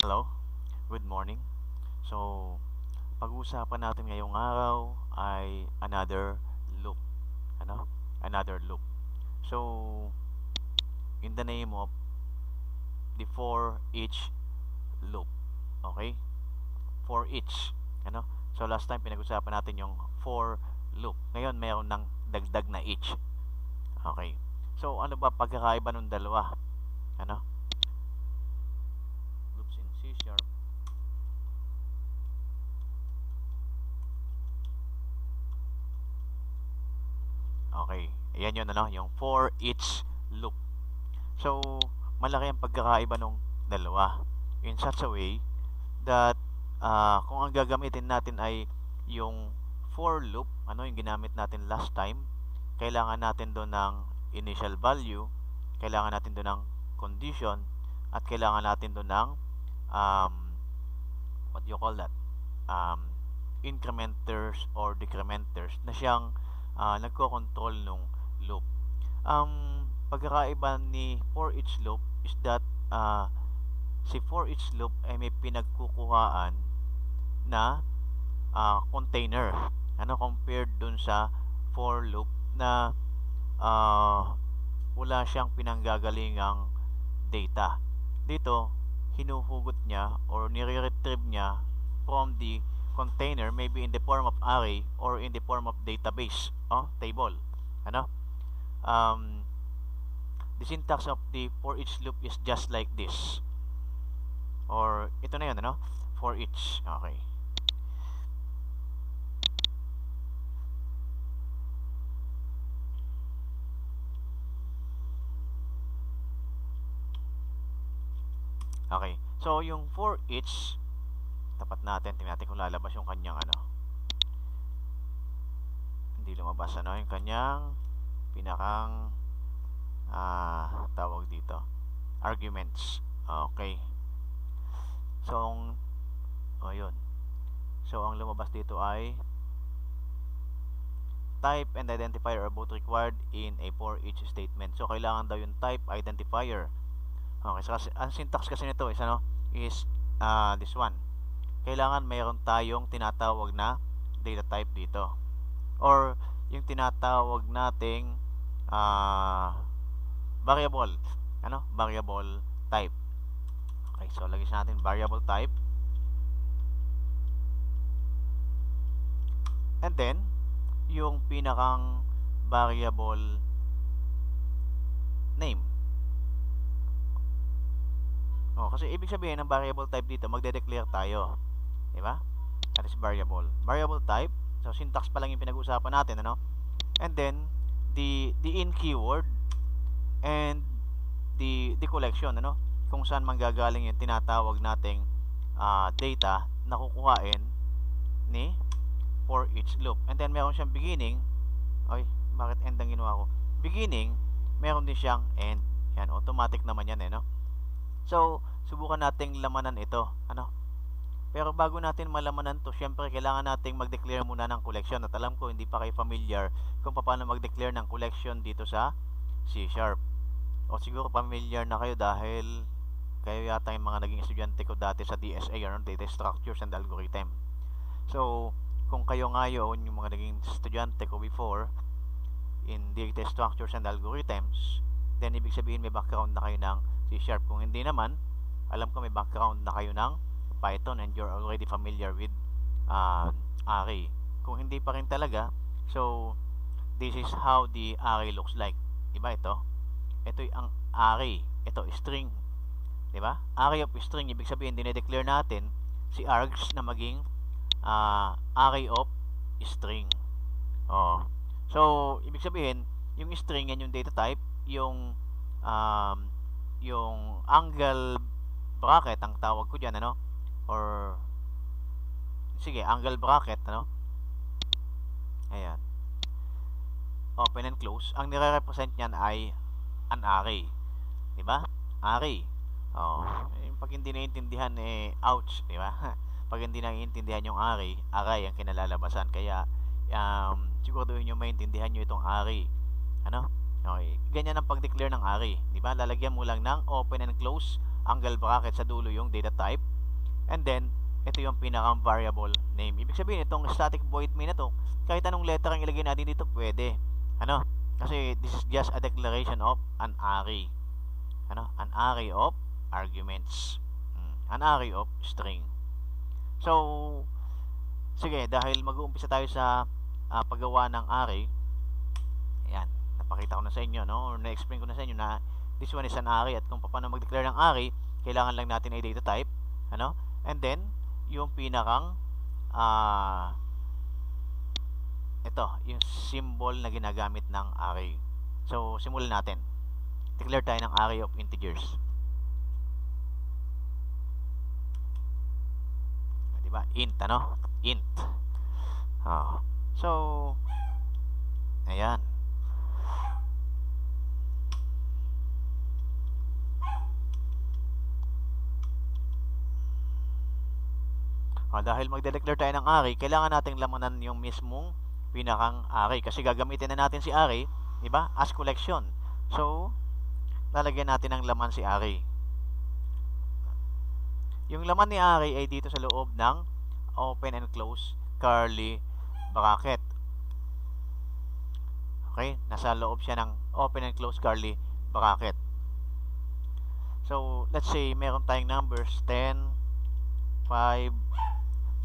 Hello, good morning. So, pag-uusapan natin ngayong araw ay another loop. Ano? Another loop. So, in the name of the for each loop. Okay? For each. Ano? So, last time pinag-usapan natin yung for loop. Ngayon, mayroon ng dagdag na each. Okay. So, ano ba pagkakaiba ng dalawa? Ano? Loops in C sharp. Okay. Ayan yun, ano? Yung for each loop. So, malaki ang pagkakaiba ng dalawa. In such a way that kung ang gagamitin natin ay yung for loop, ano yung ginamit natin last time, kailangan natin doon ng initial value, kailangan natin doon ng condition, at kailangan natin doon ng um, what do you call that? Um, incrementers or decrementers na siyang nagko-control nung loop. Pagkakaiba ni for each loop is that si for each loop ay may pinagkukuhaan na container, ano, compared dun sa for loop na wala siyang pinanggagalingang data. Dito, hinuhugot niya or nire-retrieve niya from the container, maybe in the form of array or in the form of database, table. Ano? The syntax of the for each loop is just like this. Or ito na yun, ano? For each. Okay. Okay. So, yung for each, tapat natin, tingnan natin kung lalabas yung kanyang ano. Hindi lumabas, ano? Yung kanyang pinakang tawag dito. Arguments. Okay. So, yun. So, ang lumabas dito ay type and identifier are both required in a for each statement. So, kailangan daw yung type identifier. Okay, so ang syntax kasi nito is this one. Kailangan mayroon tayong tinatawag na data type dito. Or yung tinatawag nating variable. Ano? Variable type. Okay, so lagyan natin variable type. And then, yung pinakang variable name. Kasi ibig sabihin ng variable type dito, magde-declare tayo. Diba? That is variable. Variable type. So, syntax pa lang yung pinag-uusapan natin, ano? And then, the in keyword and the collection, ano? Kung saan manggagaling yung tinatawag nating data na kukuhain ni for each loop. And then, meron siyang beginning. Ay, bakit end ang ginawa ko? Beginning, meron din siyang end. Yan, automatic naman yan, no? So, subukan nating lamanan ito. Ano? Pero bago natin malamanan to, syempre kailangan nating mag-declare muna ng collection. At alam ko, hindi pa kayo familiar kung paano mag-declare ng collection dito sa C#. O siguro familiar na kayo dahil kayo yata yung mga naging estudyante ko dati sa DSA, Data Structures and Algorithm. So, kung kayo ngayon yung mga naging estudyante ko before in Data Structures and Algorithms, then ibig sabihin may background na kayo ng C#. Kung hindi naman, alam ko may background na kayo ng Python and you're already familiar with array. Kung hindi pa rin talaga, so this is how the array looks like. Diba ito? Ito ang array. Ito, string. Diba? Array of string, ibig sabihin, dinedeclare natin si args na maging array of string. So, ibig sabihin, yung string yan yung data type, yung angle bracket ang tawag ko diyan, ano, or sige, angle bracket, ano, ayan, open and close. Ang nire-represent niyan ay an array, di ba? Array. Pag hindi naiintindihan, ouch, di ba? Pag hindi naiintindihan yung array ang kinalalabasan. Kaya siguraduhin nyo maintindihan nyo itong array, ano. Okay, ganyan ang pag-declare ng array, di ba? Lalagyan mo lang ng open and close angle bracket sa dulo yung data type, And then, ito yung pinakang variable name. Ibig sabihin, itong static void main na to, kahit anong letter ang ilagay natin dito, pwede. Ano? Kasi this is just a declaration of an array. Ano? An array of arguments. An array of string. So, sige, dahil mag-uumpisa tayo sa paggawa ng array, ayan, napakita ko na sa inyo, no? Or na-explain ko na sa inyo na this one is an array at kung paano mag-declare ng array, kailangan lang natin ay data type, ano? And then, yung pinakang ito, yung symbol na ginagamit ng array. So, simulan natin. Declare tayo ng array of integers. Diba? Int, ano? Int. So, ayan. Dahil magde-declare tayo ng array, kailangan nating lamanan yung mismong pinakang array. Kasi gagamitin na natin si array, diba? As collection. So, lalagyan natin ng laman si array. Yung laman ni array ay dito sa loob ng open and close curly bracket. Okay? Nasa loob siya ng open and close curly bracket. So, let's say meron tayong numbers 10, 5,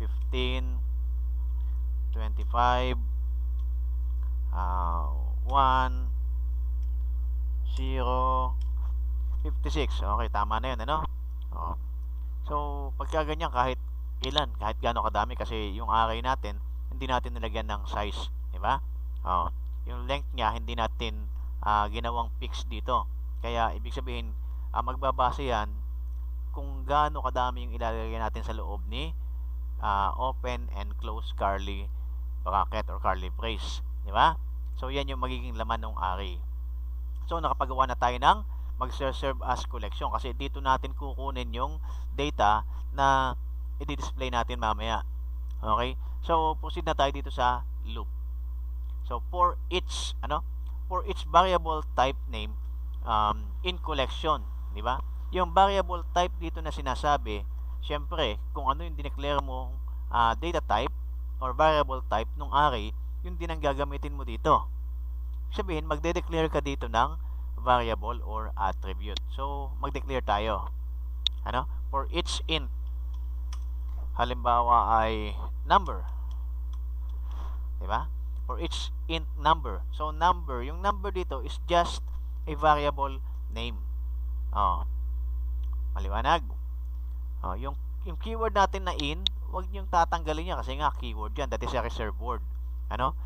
15, 25, 1, 0, 56. Okay, tama na yun, ano? So, pagka ganyan, kahit ilan, kahit gaano kadami, kasi yung array natin, hindi natin nilagyan ng size, di ba? Yung length niya, hindi natin ginawang fix dito. Kaya, ibig sabihin, magbabase yan kung gaano kadami yung ilalagay natin sa loob ni open and close curly bracket or curly brace, di ba? So yan yung magiging laman ng array. So nakapagawa na tayo ng mag-serve as collection kasi dito natin kukunin yung data na i-display natin mamaya. Okay? So proceed na tayo dito sa loop. So for each variable type name in collection, di ba? Yung variable type dito na sinasabi, syempre, kung ano yung dineclare mo data type or variable type ng array, yun din ang gagamitin mo dito. Sabihin, magde-declare ka dito ng variable or attribute. So, mag-declare tayo. Ano? For each int, halimbawa ay number. Diba? For each int number. So, number, yung number dito is just a variable name. Maliwanag. Yung keyword natin na in, huwag niyong tatanggalin niya kasi nga keyword yan. That is a reserved word. Ano?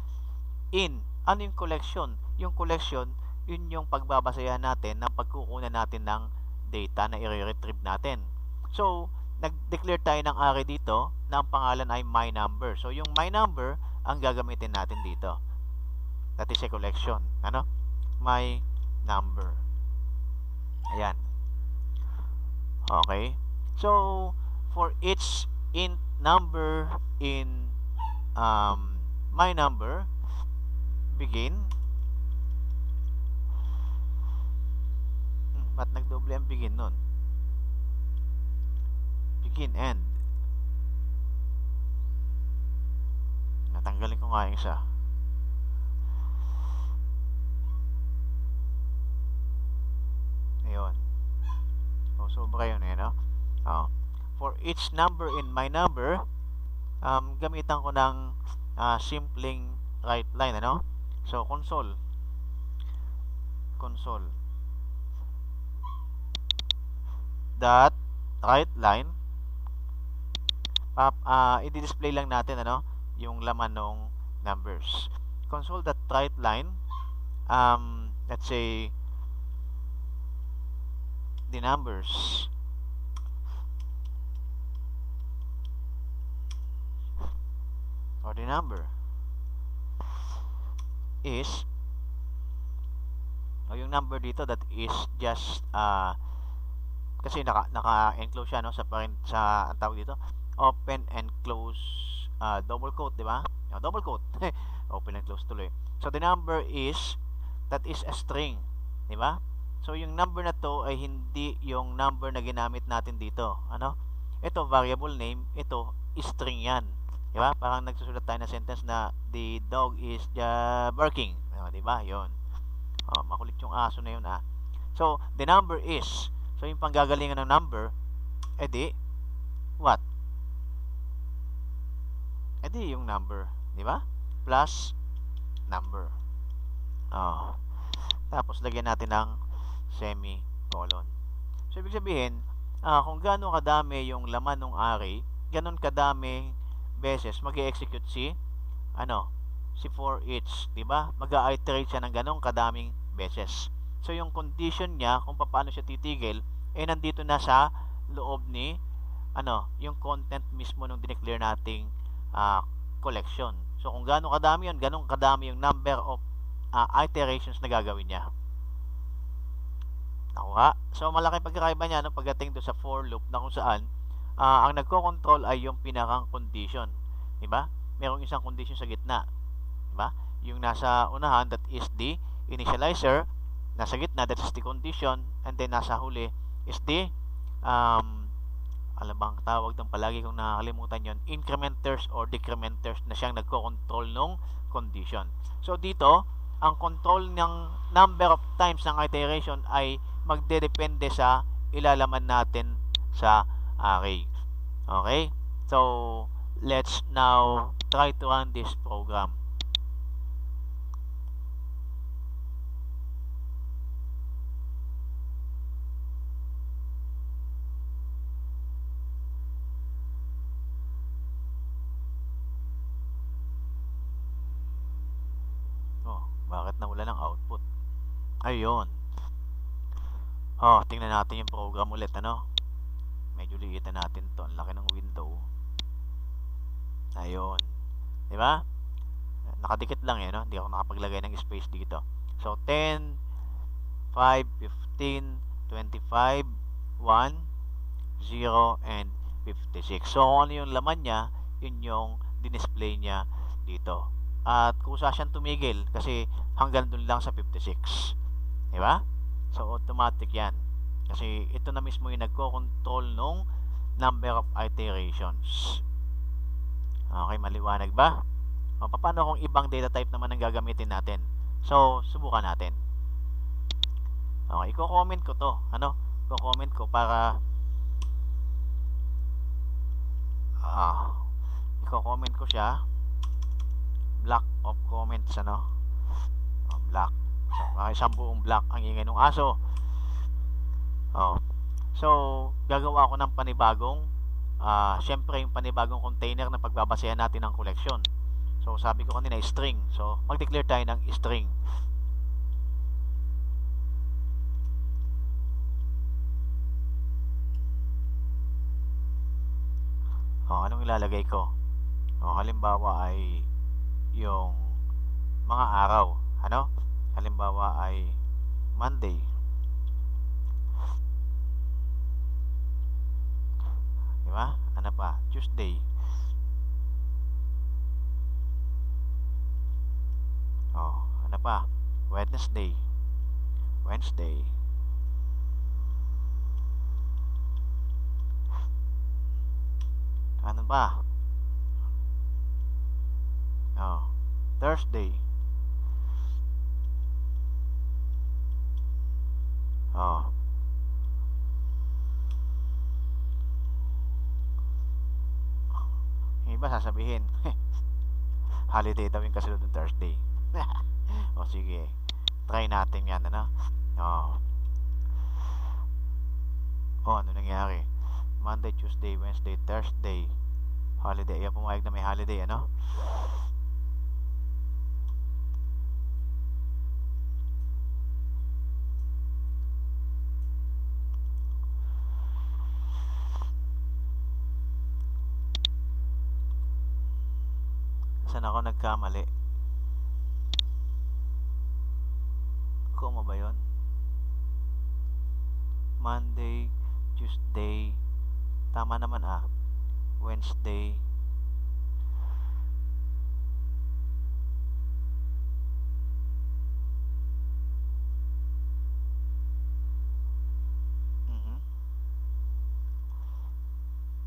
In. Ano yung collection? Yung collection, yun yung pagbabasayan natin ng pagkukunan natin ng data na i-retrieve natin. So, nag-declare tayo ng array dito na ang pangalan ay my number. So, yung my number ang gagamitin natin dito. That is a collection. Ano? My number. Ayan. Okay. So, for each int number in my number, begin. Ba't nagdoble ang begin nun? Begin, end. Natanggalin ko nga yung isa. Ayun. Sobra yun eh, no? For each number in my number, gamitan ko ng simpleng right line, ano? So, console dot right line, i-display lang natin, ano, yung laman ng numbers. Console dot right line, let's say the numbers. Or the number is yung number dito, that is just kasi naka-enclose siya, no, sa ang tawag dito, open and close double quote, di ba? Double quote. Open and close tuloy. So the number is, that is a string, di ba? So yung number na to ay hindi yung number na ginamit natin dito, ano? ito variable name, ito string yan. Di ba? Parang nagsusulat tayo ng sentence na the dog is barking. Di ba? Yun. Makulit yung aso na yun So, the number is, so yung panggagalingan ng number, edi, what? Edi yung number. Di ba? Plus number. Tapos, lagyan natin ng semicolon. So, ibig sabihin, kung gaano kadami yung laman ng array, ganon kadami beses mag-execute si for each, 'di ba? Mag-iterate siya ng ganong kadaming beses. So yung condition niya kung paano siya titigil nandito na sa loob ni yung content mismo ng dineclare nating collection. So kung gaano kadami 'yon, ganong kadami yung number of iterations na gagawin niya. Nakuha? So malaki pagkakaiba niya pagdating do sa for loop na kung saan ang nagko-control ay yung pinakang condition. Diba? Merong isang condition sa gitna. Diba? Yung nasa unahan, that is the initializer. Nasa gitna, that is the condition. And then nasa huli is the alam bang tawag ng palagi kong nakakalimutan yon, incrementers or decrementers na siyang nagko-control ng condition. So dito, ang control ng number of times ng iteration ay magdedepende sa ilalaman natin sa array. Okay? So, let's now try to run this program. Bakit nawala ng output? Ayun. Tingnan natin yung program ulit, medyo liitan natin to, ang laki ng window. Ayun, di ba? Nakadikit lang hindi ako nakapaglagay ng space dito. So 10, 5, 15, 25, 1, 0, and 56. So kung ano yung laman niya, yun yung display niya dito. At kusa siyang tumigil kasi hanggang dun lang sa 56. Di ba? So automatic yan. Kasi ito na mismo yung nagko-control nung number of iterations. Okay, maliwanag ba? Paano kung ibang data type naman ang gagamitin natin? So, subukan natin. Okay, i-comment ko to. I-comment ko para i-comment ko siya. Block of comments, block. So, isang buong block ang ingay ng aso. So, gagawa ako ng panibagong syempre yung panibagong container na pagbabasehan natin ng collection. So, sabi ko kanina string. So, mag-declare tayo ng string. Anong ilalagay ko? Halimbawa ay yung mga araw. Halimbawa ay Monday. Diba? Ano pa? Tuesday. Ano pa? Wednesday. Ano ba? Thursday. Yung iba sasabihin holiday daw yung kasunod ng Thursday. Sige, try natin yan, ano nangyari? Monday, Tuesday, Wednesday, Thursday, holiday. Ayan, pumayag na may holiday, Saan ako nagkamali? Koma ba yun? Monday, Tuesday, tama naman Wednesday,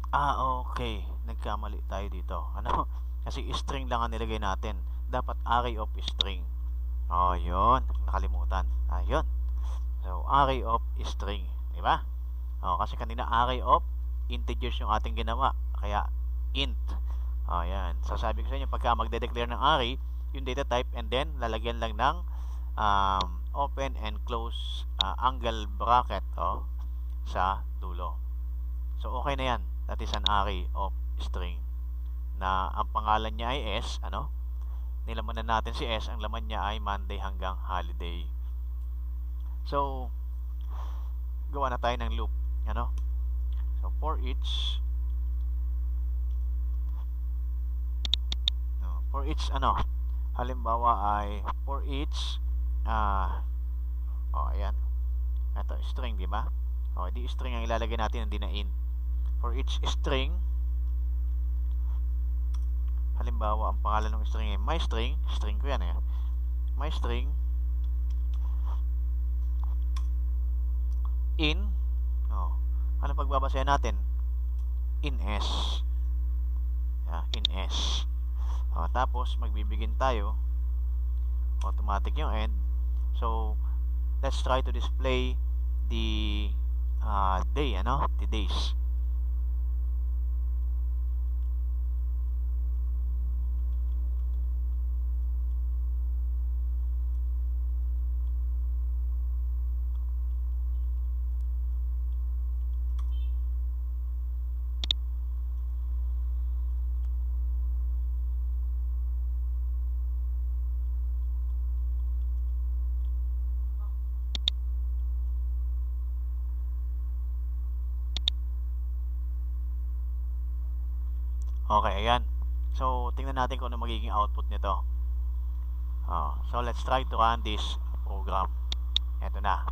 Okay. Nagkamali tayo dito. Ano? Kasi string lang ang nilagay natin. Dapat array of string. Yun. Nakalimutan. Yun. So, array of string. Di ba? Kasi kanina array of integers yung ating ginawa. Kaya, int. Yan. So, sabi ko sa inyo, pagka magde-declare ng array, yung data type, and then, lalagyan lang ng open and close angle bracket sa dulo. So, okay na yan. That is an array of string na ang pangalan niya ay S, nilaman na natin si S, ang laman niya ay Monday hanggang holiday. So, gawa na tayo ng loop, so for each halimbawa ay for each ayan, ito string, di ba? Di string ang ilalagay natin, hindi na int. For each string, halimbawa ang pangalan ng string ay my string ko yan my string in ano pagbabasayan natin? In S. In S. Tapos magbibigin tayo, automatic yung end. So let's try to display the day, the days. Okay, ayan. So, tingnan natin kung ano magiging output nito. So, let's try to run this program. Ito na.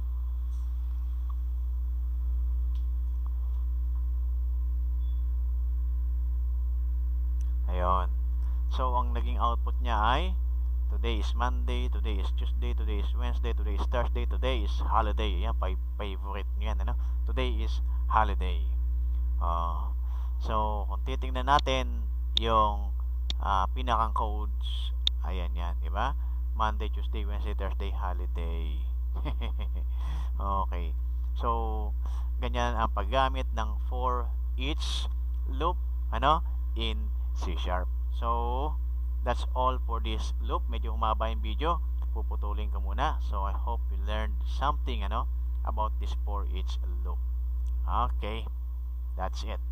Ayun. So, ang naging output niya ay today is Monday, today is Tuesday, today is Wednesday, today is Thursday, today is holiday. Yan, favorite niyan, Today is holiday. So, kung titingnan natin yung pinakang codes, ayan yan, di ba? Monday, Tuesday, Wednesday, Thursday, holiday. Okay. So, ganyan ang paggamit ng for each loop, in C#. So, that's all for this loop. Medyo humaba yung video. Puputulin ko muna. So, I hope you learned something, about this for each loop. Okay. That's it.